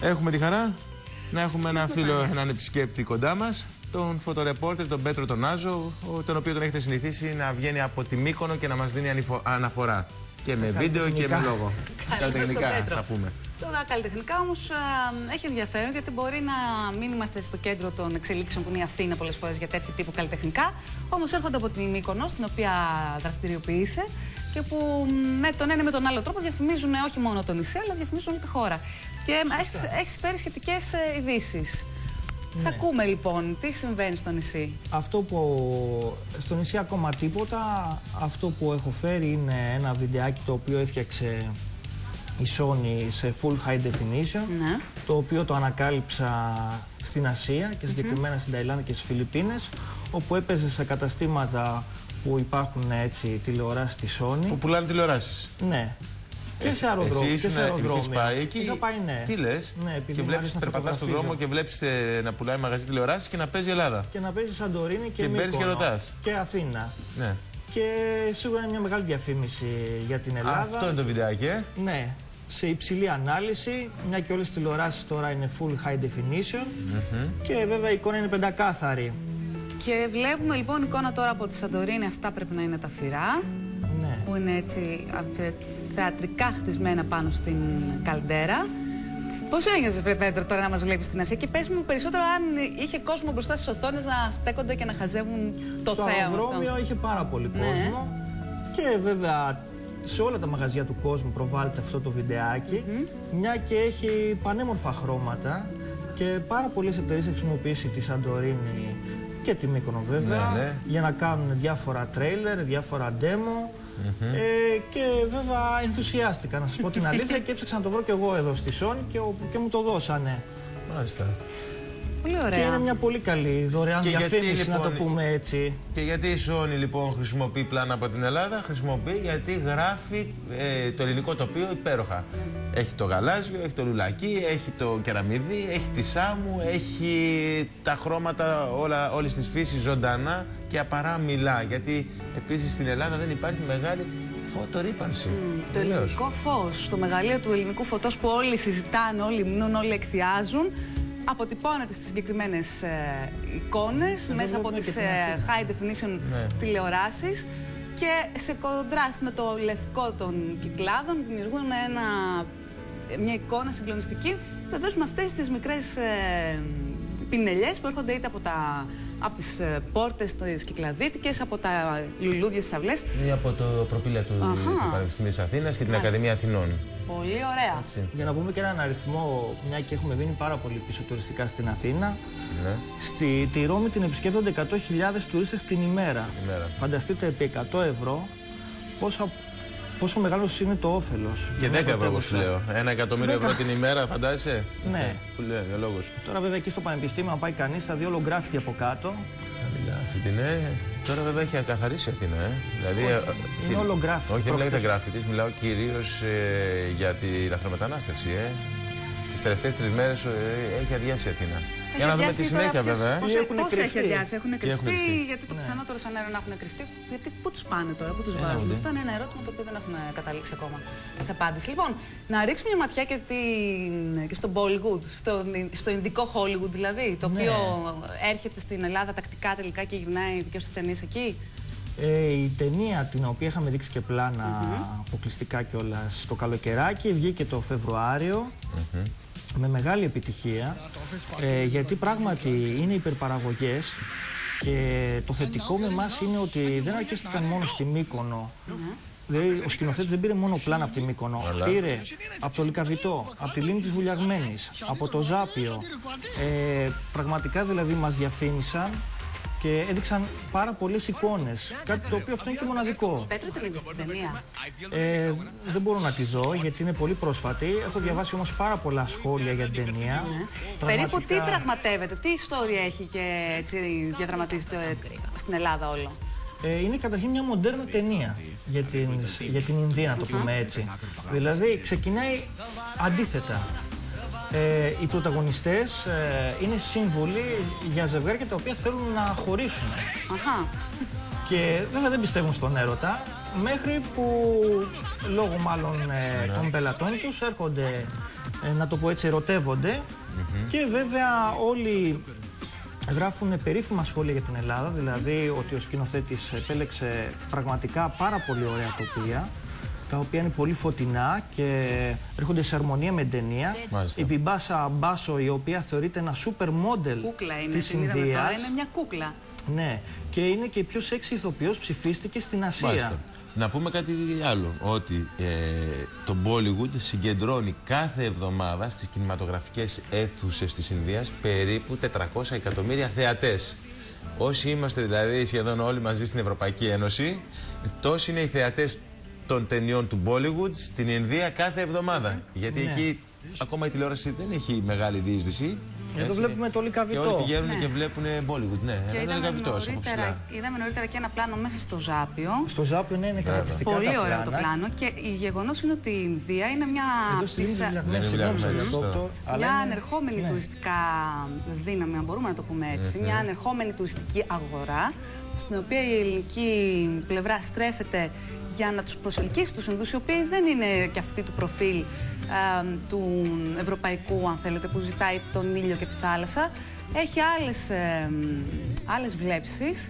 Έχουμε τη χαρά να έχουμε ένα φίλο, έναν επισκέπτη κοντά μας, τον φωτορεπόρτερ, τον Πέτρο τον Άζο, τον οποίο τον έχετε συνηθίσει να βγαίνει από τη Μύκονο και να μας δίνει αναφορά. Και με βίντεο και με λόγο. Καλλιτεχνικά, ας τα πούμε. Τώρα, καλλιτεχνικά όμως έχει ενδιαφέρον, γιατί μπορεί να μην είμαστε στο κέντρο των εξελίξεων που είναι η Αθήνα πολλές φορές για τέτοιου τύπου καλλιτεχνικά. Όμως έρχονται από τη Μύκονο, στην οποία δραστηριοποιείσαι και που με τον ένα ή με τον άλλο τρόπο διαφημίζουν όχι μόνο το νησί, αλλά διαφημίζουν όλη τη χώρα. Και έχεις φέρει σχετικές ειδήσεις. Ναι. Σ' ακούμε λοιπόν, τι συμβαίνει στο νησί? Αυτό που στο νησί ακόμα τίποτα. Αυτό που έχω φέρει είναι ένα βιντεάκι το οποίο έφτιαξε η Sony σε full high definition, ναι. Το οποίο το ανακάλυψα στην Ασία και συγκεκριμένα στην Ταϊλάνδη και στις Φιλιππίνες, όπου έπαιζε σε καταστήματα που υπάρχουν έτσι τηλεοράσεις της Sony. Που πουλάνε τηλεοράσεις. Ναι. Και σε αεροδρόμια. Εσύ είχες πάει εκεί. Είχα πάει, ναι. Τι λες? Ναι, και βλέπεις, περπατάς στον δρόμο και βλέπεις να πουλάει μαγαζί τηλεοράσεις και να παίζει Ελλάδα. Και να παίζει Σαντορίνη και Μύκονο. Και ρωτάς. Και Αθήνα. Ναι. Και σίγουρα είναι μια μεγάλη διαφήμιση για την Ελλάδα. Αυτό είναι το βιντεάκι, Ναι. Σε υψηλή ανάλυση, μια και όλες τις τηλεοράσεις τώρα είναι full high definition. Και βέβαια η εικόνα είναι πεντακάθαρη. Και βλέπουμε λοιπόν εικόνα τώρα από τη Σαντορίνη, αυτά πρέπει να είναι τα φυρά. Ναι. Που είναι έτσι θεατρικά χτισμένα πάνω στην καλντέρα. Πώς ένιωσες, Πέτρο, τώρα να μας βλέπεις στην Ασία? Και πες μου περισσότερο αν είχε κόσμο μπροστά στις οθόνες να στέκονται και να χαζεύουν το θέαμα. Στο αεροδρόμιο είχε πάρα πολύ κόσμο. Και βέβαια σε όλα τα μαγαζιά του κόσμου προβάλλεται αυτό το βιντεάκι. Μια και έχει πανέμορφα χρώματα και πάρα πολλές εταιρείες χρησιμοποιήσει τη Σαντορίνη και τη Μύκονο βέβαια, για να κάνουν διάφορα τρέιλερ, διάφορα demo. Και βέβαια ενθουσιάστηκα, να σας πω την αλήθεια, και έψαξα να το βρω κι εγώ εδώ στη Sony και μου το δώσανε. Μάλιστα. Πολύ ωραία. Και είναι μια πολύ καλή δωρεάν διαφήμιση, να το πούμε έτσι. Και γιατί η Sony λοιπόν χρησιμοποιεί πλάνα από την Ελλάδα? Χρησιμοποιεί γιατί γράφει το ελληνικό τοπίο υπέροχα. Έχει το γαλάζιο, έχει το λουλακί, έχει το κεραμίδι, έχει τη σάμου, έχει τα χρώματα όλης της φύσης ζωντανά και απαράμιλα. Γιατί επίσης στην Ελλάδα δεν υπάρχει μεγάλη φωτορύπανση. Το ελληνικό φως, το μεγαλείο του ελληνικού φωτός που όλοι συζητάνε, όλοι μνούν, όλοι εκθιάζουν, αποτυπώνεται στις συγκεκριμένες εικόνες μέσα από τις high definition τηλεοράσεις και σε κοντράστ με το λευκό των κυκλάδων δημιουργούν μια εικόνα συγκλονιστική, βεβαίως με αυτές τις μικρές πινελιές που έρχονται είτε από τις πόρτες τις κυκλαδίτικες, από τα λουλούδια στις αυλές ή από το προπήλαια του Πανεπιστημίου της Αθήνας και την Ακαδημία Αθηνών. Πολύ ωραία. Έτσι. Για να πούμε και έναν αριθμό, μια και έχουμε μείνει πάρα πολύ πίσω τουριστικά στην Αθήνα. Στη Ρώμη την επισκέπτονται 100.000 τουρίστες την ημέρα. Φανταστείτε επί 100 ευρώ πόσο μεγάλο είναι το όφελος. Και 10 ευρώ, όπως σου λέω. 1 εκατομμύριο ευρώ την ημέρα, φαντάζεσαι. Ναι. Που λέει ο λόγος. Τώρα, βέβαια, εκεί στο Πανεπιστήμιο, αν πάει κανείς, θα δει όλο γκράφιτι από κάτω. Τώρα, βέβαια, έχει ακαθαρίσει η Αθήνα. Δηλαδή, είναι όλο γκράφιτι. Όχι, δεν λέγεται γκράφιτι, μιλάω κυρίως για τη λαθρομετανάστευση. Τις τελευταίες 3 μέρες έχει αδειάσει η Αθήνα. Για να δούμε τη συνέχεια, βέβαια. Πώς έχει αδειάσει, έχουν κρυφτεί, γιατί το πιθανότερο σαν αέριο να έχουν κρυφτεί. Γιατί πού τους πάνε τώρα, πού τους βάζουν? Αυτό είναι ένα ερώτημα το οποίο δεν έχουμε καταλήξει ακόμα σε απάντηση. Λοιπόν, να ρίξουμε μια ματιά και στο Bollywood, στο ινδικό Hollywood δηλαδή, το οποίο έρχεται στην Ελλάδα τακτικά τελικά και γυρνάει δικές του ταινίες εκεί. Η ταινία την οποία είχαμε δείξει και πλάνα αποκλειστικά κιόλας το καλοκαιράκι βγήκε το Φεβρουάριο με μεγάλη επιτυχία, γιατί πράγματι είναι υπερπαραγωγές και το θετικό με εμάς είναι ότι δεν αρκέστηκαν μόνο στη Μύκονο. Δηλαδή, ο σκηνοθέτης δεν πήρε μόνο πλάνα από τη Μύκονο, πήρε από το Λυκαβητό, από τη λίμνη της Βουλιαγμένης, από το Ζάπιο. Πραγματικά δηλαδή μας διαφήμισαν και έδειξαν πάρα πολλές εικόνες. Κάτι το οποίο αυτό είναι και μοναδικό. Πέτρο, τι λέγεται στην ταινία? Δεν μπορώ να τη δω γιατί είναι πολύ πρόσφατη. Έχω διαβάσει όμως πάρα πολλά σχόλια για την ταινία. Περίπου τι πραγματεύεται, τι ιστορία έχει και έτσι διαδραματίζεται στην Ελλάδα όλο? Είναι καταρχήν μια μοντέρνα ταινία για την Ινδία, να το πούμε έτσι. Δηλαδή ξεκινάει αντίθετα. Οι πρωταγωνιστές είναι σύμβολοι για ζευγάρια τα οποία θέλουν να χωρίσουν. Και βέβαια δεν πιστεύουν στον έρωτα, μέχρι που λόγω μάλλον των πελατών τους έρχονται να το πω έτσι, ερωτεύονται. Και βέβαια όλοι γράφουν περίφημα σχόλια για την Ελλάδα, δηλαδή ότι ο σκηνοθέτης επέλεξε πραγματικά πάρα πολύ ωραία τοπία, τα οποία είναι πολύ φωτεινά και έρχονται σε αρμονία με την ταινία. Η Μπιμπάσα Μπάσο, η οποία θεωρείται ένα super model της Ινδίας. Είναι μια κούκλα. Ναι, και είναι και η πιο σεξι ηθοποιός, ψηφίστηκε στην Ασία. Μάλιστα. Να πούμε κάτι άλλο, ότι το Bollywood συγκεντρώνει κάθε εβδομάδα στις κινηματογραφικές αίθουσες της Ινδίας περίπου 400 εκατομμύρια θεατές. Όσοι είμαστε δηλαδή σχεδόν όλοι μαζί στην Ευρωπαϊκή Ένωση, τόσοι είναι οι θεατές των ταινιών του Bollywood στην Ινδία κάθε εβδομάδα. Γιατί εκεί ακόμα η τηλεόραση δεν έχει μεγάλη διείσδυση. Εδώ βλέπουμε το Λικαβιτό. Και όλοι πηγαίνουν και βλέπουν Bollywood. Ναι, και είδαμε νωρίτερα και ένα πλάνο μέσα στο Ζάπιο. Στο Ζάπιο, ναι, είναι καταπληκτικά. Πολύ ωραίο το πλάνο. Και η γεγονός είναι ότι η Ινδία είναι μια ανερχόμενη τουριστικά δύναμη, αν μπορούμε να το πούμε έτσι. Μια ανερχόμενη τουριστική αγορά, στην οποία η ελληνική πλευρά στρέφεται για να τους προσελκύσει τους Ινδούς, οι οποίοι δεν είναι και αυτοί του προφίλ του ευρωπαϊκού, αν θέλετε, που ζητάει τον ήλιο και τη θάλασσα. Έχει άλλες βλέψεις,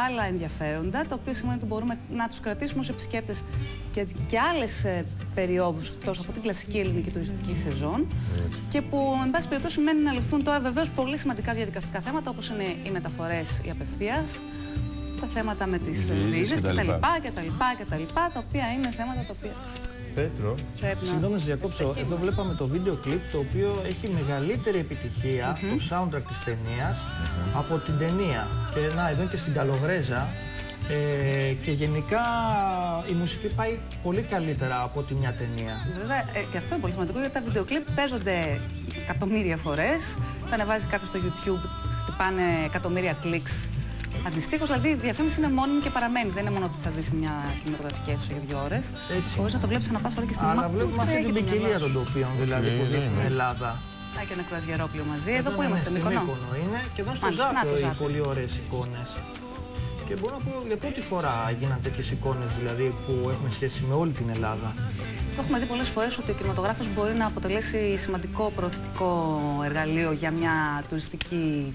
άλλα ενδιαφέροντα, το οποίο σημαίνει ότι μπορούμε να τους κρατήσουμε ως επισκέπτες και άλλες περιόδους εκτός από την κλασική ελληνική τουριστική σεζόν και που, εν πάση περιπτώσει, μένει να ληφθούν τώρα βεβαίως πολύ σημαντικά διαδικαστικά θέματα, όπως είναι οι μεταφορές, οι απευθείας, τα θέματα με τις βίζες κτλ. Τα οποία είναι θέματα τα οποία... Πέτρο. Συγγνώμη, σας διακόψω. Εδώ βλέπαμε το βίντεο κλιπ, το οποίο έχει μεγαλύτερη επιτυχία, το soundtrack της ταινίας, από την ταινία. Και να, εδώ και στην Καλογρέζα. Και γενικά η μουσική πάει πολύ καλύτερα από τη μια ταινία. Βέβαια, και αυτό είναι πολύ σημαντικό, γιατί τα βίντεο κλιπ παίζονται εκατομμύρια φορές. Θα ανεβάζει κάποιος στο YouTube, χτυπάνε εκατομμύρια κλικς. Αντιστοίχως, δηλαδή η διαφήμιση είναι μόνιμη και παραμένει. Δεν είναι μόνο ότι θα δεις μια κινηματογραφική αίθουσα για 2 ώρες. Μπορείς να το βλέπεις ανά πάσα ώρα και στην Αλλά βλέπουμε αυτή την ποικιλία των τοπίων, δηλαδή που δείχνει την Ελλάδα. Και ένα κρουαζιερόπλοιο μαζί. Εδώ που είμαστε, στην Μύκονο είναι, και εδώ στο Ζάπιο οι πολύ ωραίες εικόνες. Και μπορώ να πω για πρώτη φορά έγιναν τέτοιες εικόνες, δηλαδή που έχουν σχέση με όλη την Ελλάδα. Το έχουμε δει πολλές φορές ότι ο κινηματογράφος μπορεί να αποτελέσει σημαντικό προωθητικό εργαλείο για μια τουριστική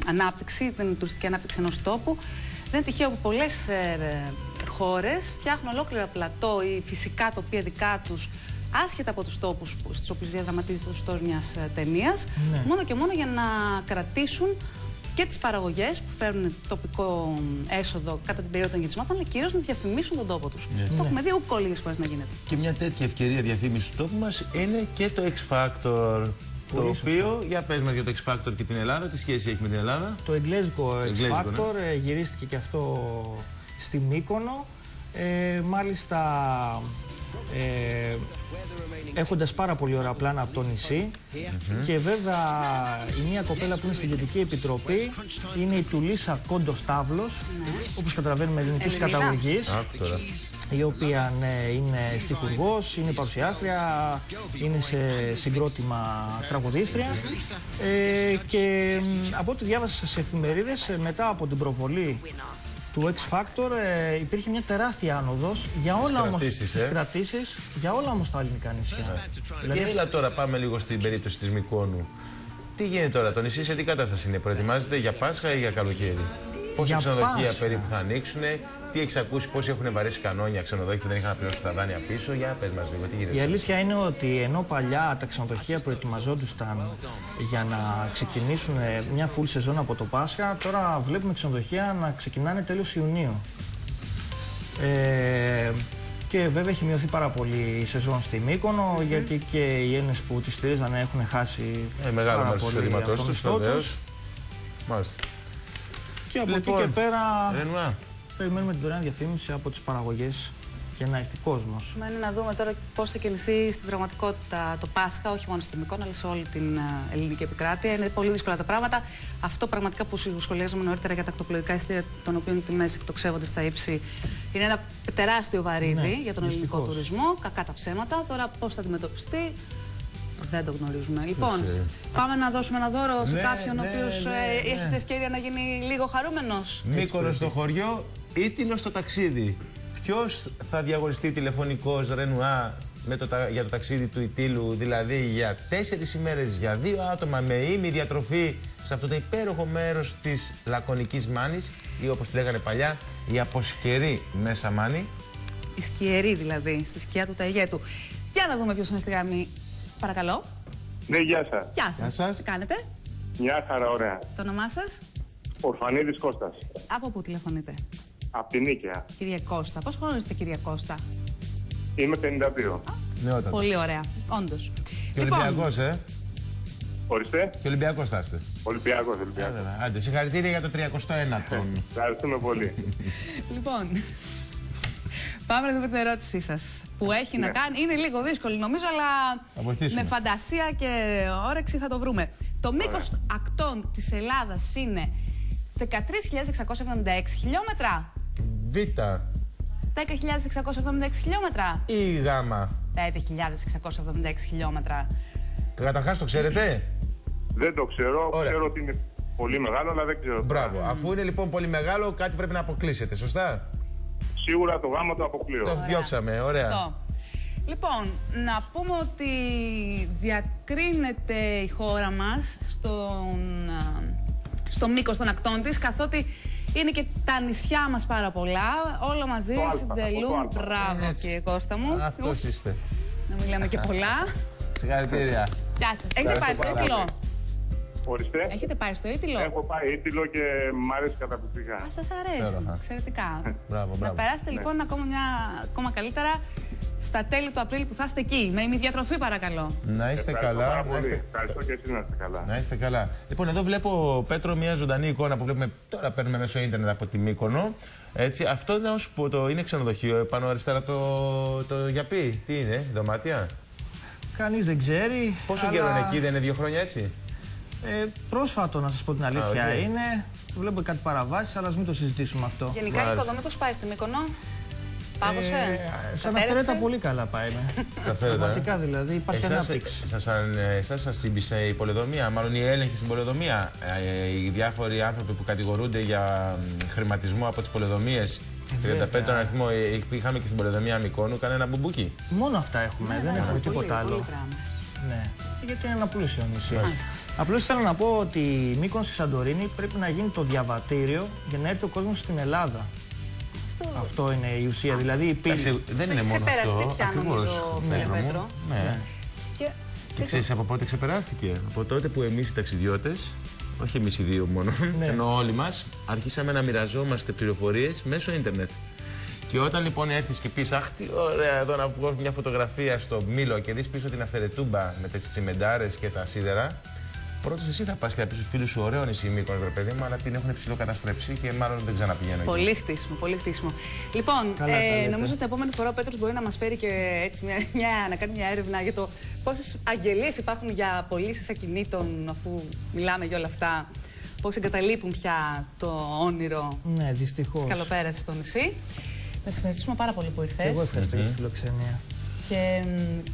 ανάπτυξη, την τουριστική ανάπτυξη ενός τόπου. Δεν είναι τυχαίο που πολλές χώρες φτιάχνουν ολόκληρα πλατό ή φυσικά τοπία δικά τους, άσχετα από τους τόπους στους οποίους διαδραματίζεται ο στός μιας ταινίας, μόνο και μόνο για να κρατήσουν και τις παραγωγές που φέρνουν τοπικό έσοδο κατά την περίοδο των γυρισμάτων, αλλά κυρίως να διαφημίσουν τον τόπο τους. Το έχουμε δει ούκο λίγες φορές να γίνεται. Και μια τέτοια ευκαιρία διαφήμισης του τόπου μας είναι και το X Factor. Το οποίο, για πες μας για το X Factor και την Ελλάδα, τι σχέση έχει με την Ελλάδα? Το εγγλέζικο X Factor γυρίστηκε και αυτό στη Μύκονο. Μάλιστα, έχοντας πάρα πολύ ωραία πλάνα από το νησί. Και βέβαια η μία κοπέλα που είναι στην Γενική Επιτροπή είναι η Τουλίσα Κόντο-Σταύλος, όπως καταλαβαίνουμε ελληνικής καταγωγής, η οποία είναι στιχουργός, είναι παρουσιάστρια, είναι σε συγκρότημα τραγουδίστρια και από ό,τι διάβασα σε εφημερίδες, μετά από την προβολή του X Factor υπήρχε μια τεράστια άνοδος για όλα όμως τις κρατήσεις, για όλα όμως τα ελληνικά νησιά. Και έλα τώρα, πάμε λίγο στην περίπτωση της Μυκόνου. Τι γίνεται τώρα, το νησί σε τι κατάσταση είναι, προετοιμάζεται για Πάσχα ή για καλοκαίρι? Πόσα ξενοδοχεία περίπου θα ανοίξουν, τι έχεις ακούσει, πόσοι έχουν βαρέσει κανόνια ξενοδοχεία που δεν είχαν να πληρώσουν τα δάνεια πίσω? Για πες μας λίγο, τι γίνεται? Η αλήθεια είναι ότι ενώ παλιά τα ξενοδοχεία προετοιμαζόντουσαν για να ξεκινήσουν μια full σεζόν από το Πάσχα, τώρα βλέπουμε ξενοδοχεία να ξεκινάνε τέλος Ιουνίου. Και βέβαια έχει μειωθεί πάρα πολύ η σεζόν στη Μύκονο, γιατί και οι Έλληνες που τη στηρίζανε έχουν χάσει μεγάλο μέρος του εισοδήματός τους, βεβαίως. Μάλιστα. Και από εκεί και πέρα περιμένουμε την δωρεάν διαφήμιση από τις παραγωγές για να έρθει κόσμος. Μένει να δούμε τώρα πώς θα κινηθεί στην πραγματικότητα το Πάσχα, όχι μόνο στη Μυκόνο, αλλά σε όλη την ελληνική επικράτεια. Είναι πολύ δύσκολα τα πράγματα. Αυτό πραγματικά που σχολιάζαμε νωρίτερα για τα ακτοπλοϊκά ειστήρια, των οποίων οι τιμές εκτοξεύονται στα ύψη, είναι ένα τεράστιο βαρύδι για τον ελληνικό τουρισμό. Κακά τα ψέματα. Τώρα πώς θα αντιμετωπιστεί, δεν το γνωρίζουμε. Λοιπόν, πάμε να δώσουμε ένα δώρο σε κάποιον ο οποίος έχει την ευκαιρία να γίνει λίγο χαρούμενος. Μύκονο στο χωριό, Ήτινο στο ταξίδι. Ποιος θα διαγωνιστεί τηλεφωνικός Ρενουά για το ταξίδι του Ιτήλου, δηλαδή για 4 ημέρες, για 2 άτομα με ήμι διατροφή σε αυτό το υπέροχο μέρος της Λακωνικής Μάνης ή όπως τη λέγανε παλιά, η Αποσκερή Μέσα Μάνη. Η Σκιερή δηλαδή, στη σκιά του Ταιγέτου. Για να δούμε ποιος είναι στη γραμμή. Παρακαλώ. Ναι, γεια σας. Γεια σας. Τι κάνετε? Μια χαρά, ωραία. Το όνομά σας? Ορφανίδης Κώστας. Από πού τηλεφωνείτε? Απ' την Νίκαια. Κύριε Κώστα. Πώς χρόνο είστε, κύριε Κώστα? Είμαι 52. Νεότατος. Πολύ ωραία, όντως. Και Ολυμπιακός, Ορίστε. Και Ολυμπιακός θα είστε. Ολυμπιακός. Άντε, συγχαρητήρια για το 31ο. Ευχαριστούμε πολύ. Λοιπόν, πάμε να δούμε την ερώτησή σας. Που έχει να κάνει, είναι λίγο δύσκολη νομίζω, αλλά με φαντασία και όρεξη θα το βρούμε. Το μήκος ακτών της Ελλάδας είναι 13.676 χιλιόμετρα. Β. 10.676 χιλιόμετρα. Ή Γ. 5.676 χιλιόμετρα. Καταρχάς το ξέρετε? Δεν το ξέρω. Ωραία. Ξέρω ότι είναι πολύ μεγάλο, αλλά δεν ξέρω. Μπράβο. Αφού είναι λοιπόν πολύ μεγάλο, κάτι πρέπει να αποκλείσετε, σωστά? Σίγουρα το γάμο το αποκλείω. Το διώξαμε, ωραία. Λοιπόν, να πούμε ότι διακρίνεται η χώρα μας στο μήκος των ακτών της, καθότι είναι και τα νησιά μας πάρα πολλά, όλα μαζί συντελούν. Μπράβο, κύριε Κώστα μου. Αυτός είστε. Να μιλάμε και πολλά. Συγχαρητήρια. Γεια σας. Έχετε πάει στο Ήτυλο? Ορίστε. Έχετε πάει στο Ήτυλο? Έχω πάει Ήτυλο και μ' αρέσει καταπληκτικά. Α, σας αρέσει. Εξαιρετικά. Μπράβο. Να περάσετε λοιπόν ακόμα καλύτερα στα τέλη του Απρίλη που θα είστε εκεί. Με ημιδιατροφή, παρακαλώ. Να είστε καλά. Ευχαριστώ και εσείς να είστε καλά. Να είστε καλά. Λοιπόν, εδώ βλέπω, Πέτρο, μια ζωντανή εικόνα που βλέπουμε τώρα. Παίρνουμε μέσω ίντερνετ από τη Μύκονο. Έτσι, αυτό να σου πω, είναι ξενοδοχείο. Πάνω αριστερά το γιαπί. Τι είναι, δωμάτια? Κανείς δεν ξέρει. Πόσο καιρό είναι εκεί, δεν είναι 2 χρόνια έτσι? Πρόσφατο, να σας πω την αλήθεια, είναι. Βλέπω κάτι παραβάσεις, αλλά ας μην το συζητήσουμε αυτό. Γενικά η οικοδομή πώς πάει στη Μύκονο? Πάγωσε? Σαν αυθαίρετα πολύ καλά πάει. Πραγματικά δηλαδή υπάρχει ανάπτυξη. Σας τσίμπησε η πολεοδομία, μάλλον η έλεγχη στην πολεοδομία? Οι διάφοροι άνθρωποι που κατηγορούνται για χρηματισμό από τις πολεοδομίες. 35 τον αριθμό είχαμε και στην πολεοδομία Μυκόνου, κανένα μπουμπούκι? Μόνο αυτά έχουμε, δεν έχουμε τίποτα άλλο. Ναι, γιατί είναι ένα πλούσιο νησί. Απλώς ήθελα να πω ότι η Μύκονος στη Σαντορίνη πρέπει να γίνει το διαβατήριο για να έρθει ο κόσμος στην Ελλάδα. Αυτό είναι η ουσία. Δηλαδή δεν είναι μόνο αυτό. Ακριβώς. Ναι. Και ξέρεις από πότε ξεπεράστηκε? Από τότε που εμείς οι ταξιδιώτες, όχι εμείς οι δύο μόνο, ενώ όλοι μας, αρχίσαμε να μοιραζόμαστε πληροφορίες μέσω ίντερνετ. Και όταν λοιπόν έρθεις και πεις, αχ, τι ωραία, εδώ να βγω μια φωτογραφία στο Μήλο και δεις πίσω την Αυθαιρετούμπα με τις τσιμεντάρες και τα σίδερα, πρώτος εσύ θα πας και θα πεις στους φίλους σου, ωραίο νησί Μύκονος, ρε παιδί μου, αλλά την έχουν ψηλοκαταστρέψει και μάλλον δεν ξαναπηγαίνω. Πολύ χτίσιμο, πολύ χτίσιμο. Λοιπόν, νομίζω ότι την επόμενη φορά ο Πέτρος μπορεί να μας φέρει και έτσι να κάνει μια έρευνα για το πόσες αγγελίες υπάρχουν για πωλήσεις ακινήτων, αφού μιλάμε για όλα αυτά. Πώς εγκαταλείπουν πια το όνειρο της καλοπέρασης στο νησί. Να σε ευχαριστήσουμε πάρα πολύ που ήρθες. Εγώ ευχαριστώ για τη φιλοξενία. Και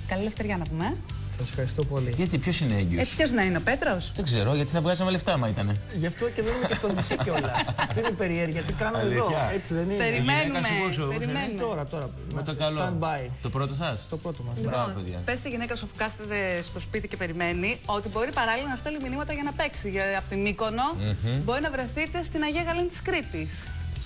καλή ελευθερία να πούμε. Σας ευχαριστώ πολύ. Γιατί ποιος είναι έγκυος? Ποιος να είναι, ο Πέτρος? Δεν ξέρω, γιατί θα βγάζαμε λεφτά άμα ήτανε. Γι' αυτό και δεν είμαι και στο νησί κιόλας. Αυτή είναι η περιέργεια. Τι κάνω εδώ, έτσι δεν είναι? Περιμένουμε. Τώρα. Με το καλό. Το πρώτο σας? Το πρώτο μας. Λοιπόν, πες στη γυναίκα σου που κάθεται στο σπίτι και περιμένει ότι μπορεί παράλληλα να στέλνει μηνύματα για να παίξει. Από τη Μύκονο μπορεί να βρεθείτε στην Αγία Γαλήνη της Κρήτης.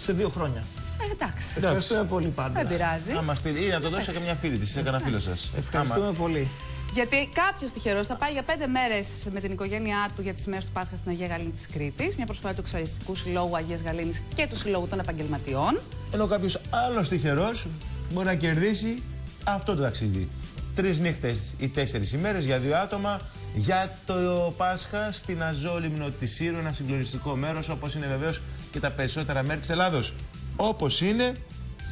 Σε 2 χρόνια. Εντάξει. Ευχαριστούμε πολύ πάντα. Δεν πειράζει. Άμα στείλει, ή να το δώσει σε καμιά φίλη της, σε κανένα φίλο σας. Ευχαριστούμε πολύ. Γιατί κάποιος τυχερός θα πάει για 5 μέρες με την οικογένειά του για τις μέρες του Πάσχα στην Αγία Γαλήνη της Κρήτης, μια προσφορά του Εξαριστικού Συλλόγου Αγίας Γαλήνης και του Συλλόγου των Επαγγελματιών. Ενώ κάποιος άλλος τυχερός μπορεί να κερδίσει αυτό το ταξίδι. 3 νύχτες ή 4 ημέρες για 2 άτομα για το Πάσχα στην Αζόλυμνο της Σύρου, ένα συγκλονιστικό μέρος όπως είναι βεβαίως και τα περισσότερα μέρη της Ελλάδος. Όπως είναι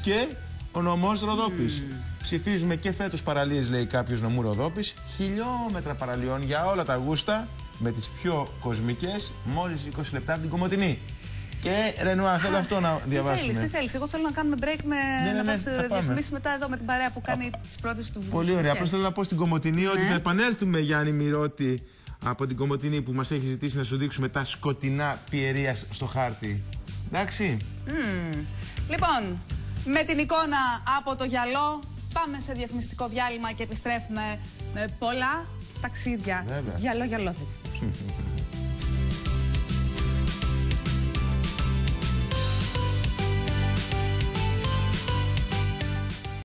και ο νομός Ροδόπης. Ψηφίζουμε και φέτος παραλίες, λέει κάποιος, νομού Ροδόπης. Χιλιόμετρα παραλιών για όλα τα γούστα, με τις πιο κοσμικές, μόλις 20 λεπτά από την Κομοτηνή. Και Ρενουά, θέλω αυτό να διαβάσουμε. Τι θέλεις, εγώ θέλω να κάνουμε break να διαφημίσεις μετά εδώ με την παρέα που κάνει τις πρώτες του. Πολύ ωραία. Απλώς θέλω να πω στην Κομοτηνή ότι θα επανέλθουμε, Γιάννη Μυρώτη, από την Κομοτηνή που μας έχει ζητήσει να σου δείξουμε τα σκοτεινά πιερία στο χάρτη. Εντάξει. Λοιπόν, με την εικόνα από το γυαλό Πάμε σε διαφημιστικό διάλειμμα και επιστρέφουμε με πολλά ταξίδια. Βέβαια. Γυαλό, θα επιστρέψουμε.